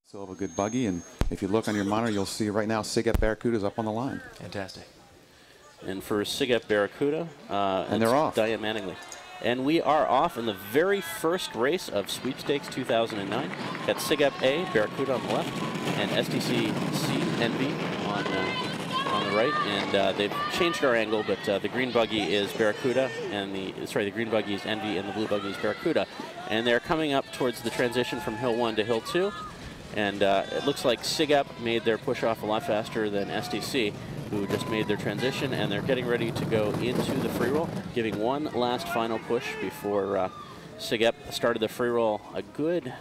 Still have a good buggy, and if you look on your monitor, you'll see right now SigEp Barracuda is up on the line. Fantastic. And for SigEp Barracuda, and they're off. Diane Manningly. And we are off in the very first race of Sweepstakes 2009. Got SigEp A, Barracuda on the left, and SDC C, NV on the right. And they've changed our angle, but the green buggy is Barracuda, and the green buggy is NV, and the blue buggy is Barracuda. And they're coming up towards the transition from Hill 1 to Hill 2. And it looks like SigEp made their push off a lot faster than SDC, who just made their transition, and they're getting ready to go into the free roll, giving one last final push before SigEp started the free roll a good,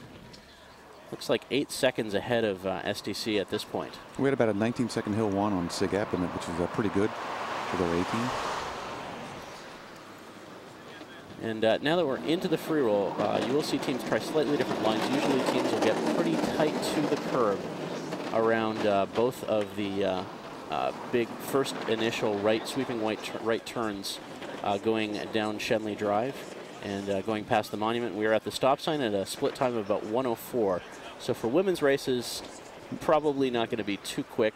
looks like 8 seconds ahead of SDC at this point. We had about a 19-second Hill 1 on SigEp, which is pretty good for their 18. And now that we're into the free roll, you will see teams try slightly different lines. Usually teams will get pretty tight to the curb around both of the big first initial sweeping right turns going down Shenley Drive and going past the monument. We are at the stop sign at a split time of about 1:04. So for women's races, probably not going to be too quick.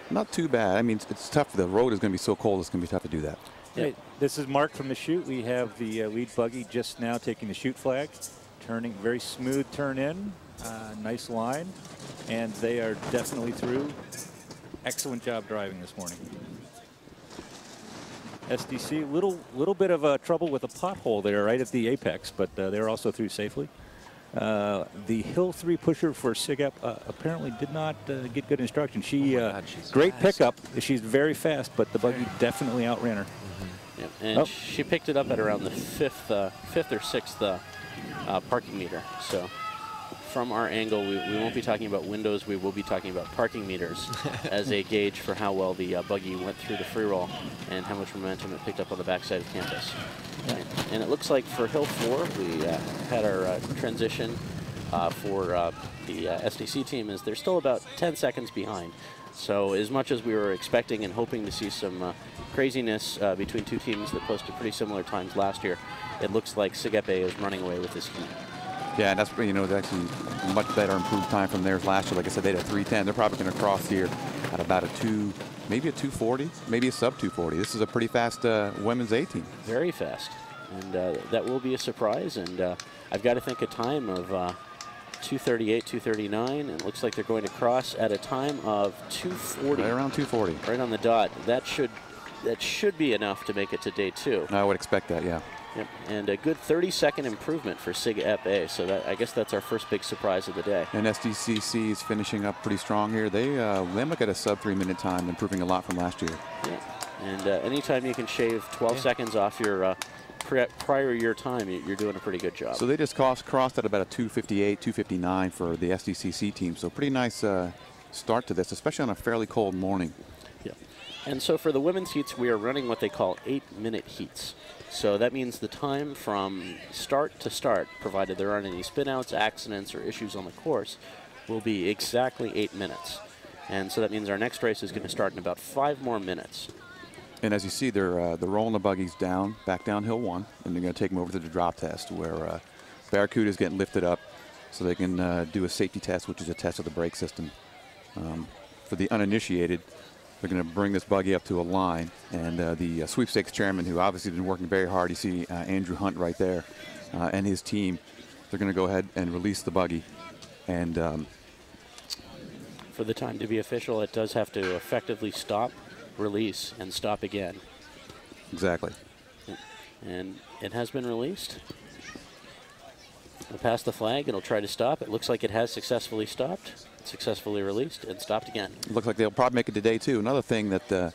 Not too bad. I mean, it's tough. The road is going to be so cold, it's going to be tough to do that. Hey, this is Mark from the chute. We have the lead buggy just now taking the chute flag, turning very smooth turn in, nice line, and they are definitely through. Excellent job driving this morning. SDC, little bit of trouble with a pothole there right at the apex, but they're also through safely. The Hill 3 pusher for SigEp apparently did not get good instruction. She great fast pickup. She's very fast, but the buggy definitely outran her. Yep. And she picked it up at around the fifth or sixth parking meter. So from our angle, we won't be talking about windows. We will be talking about parking meters as a gauge for how well the buggy went through the free roll and how much momentum it picked up on the backside of campus. Yeah. And it looks like for Hill 4, we had our transition for the SDC team is they're still about 10 seconds behind. So as much as we were expecting and hoping to see some craziness between two teams that posted pretty similar times last year, it looks like SigEp A is running away with this heat. Yeah, and that's, you know, actually much better improved time from theirs last year. Like I said, they had a 3:10. They're probably going to cross here at about maybe a 2:40, maybe a sub 2:40. This is a pretty fast women's 18. Very fast, and that will be a surprise. And I've got to think a time of 2:38, 2:39, and it looks like they're going to cross at a time of 2:40. Right around 2:40. Right on the dot. That should be enough to make it to day 2. I would expect that, yeah. Yep, and a good 30-second improvement for SigEp A. So I guess that's our first big surprise of the day. And SDC C is finishing up pretty strong here. They look at a sub 3-minute time, improving a lot from last year. Yeah, and anytime you can shave 12 seconds off your prior year time, you're doing a pretty good job. So they just crossed at about a 2:58, 2:59 for the SDC C team. So pretty nice start to this, especially on a fairly cold morning. Yeah, and so for the women's heats, we are running what they call 8-minute heats. So that means the time from start to start, provided there aren't any spinouts, accidents, or issues on the course, will be exactly 8 minutes. And so that means our next race is going to start in about 5 more minutes. And as you see, they're rolling the buggies back down Hill 1, and they're going to take them over to the drop test, where Barracuda is getting lifted up so they can do a safety test, which is a test of the brake system. For the uninitiated, they're going to bring this buggy up to a line, and the sweepstakes chairman, who obviously has been working very hard, you see Andrew Hunt right there, and his team, they're going to go ahead and release the buggy. And for the time to be official, it does have to effectively stop, release, and stop again. Exactly. And it has been released. It'll pass the flag, it'll try to stop. It looks like it has successfully stopped. Successfully released and stopped again. Looks like they'll probably make it to day 2. Another thing that,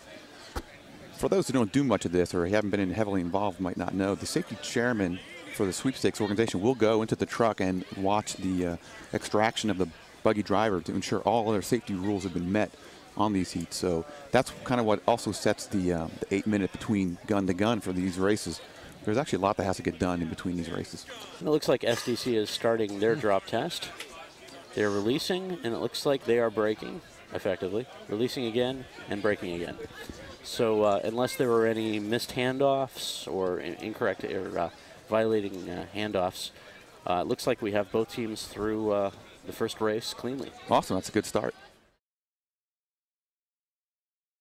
for those who don't do much of this or haven't been heavily involved, might not know, the safety chairman for the sweepstakes organization will go into the truck and watch the extraction of the buggy driver to ensure all other safety rules have been met on these heats. So that's kind of what also sets the 8-minute between gun to gun for these races. There's actually a lot that has to get done in between these races. And it looks like SDC is starting their drop test. They're releasing, and it looks like they are braking, effectively. Releasing again and braking again. So unless there were any missed handoffs or incorrect or violating handoffs, it looks like we have both teams through the first race cleanly. Awesome. That's a good start.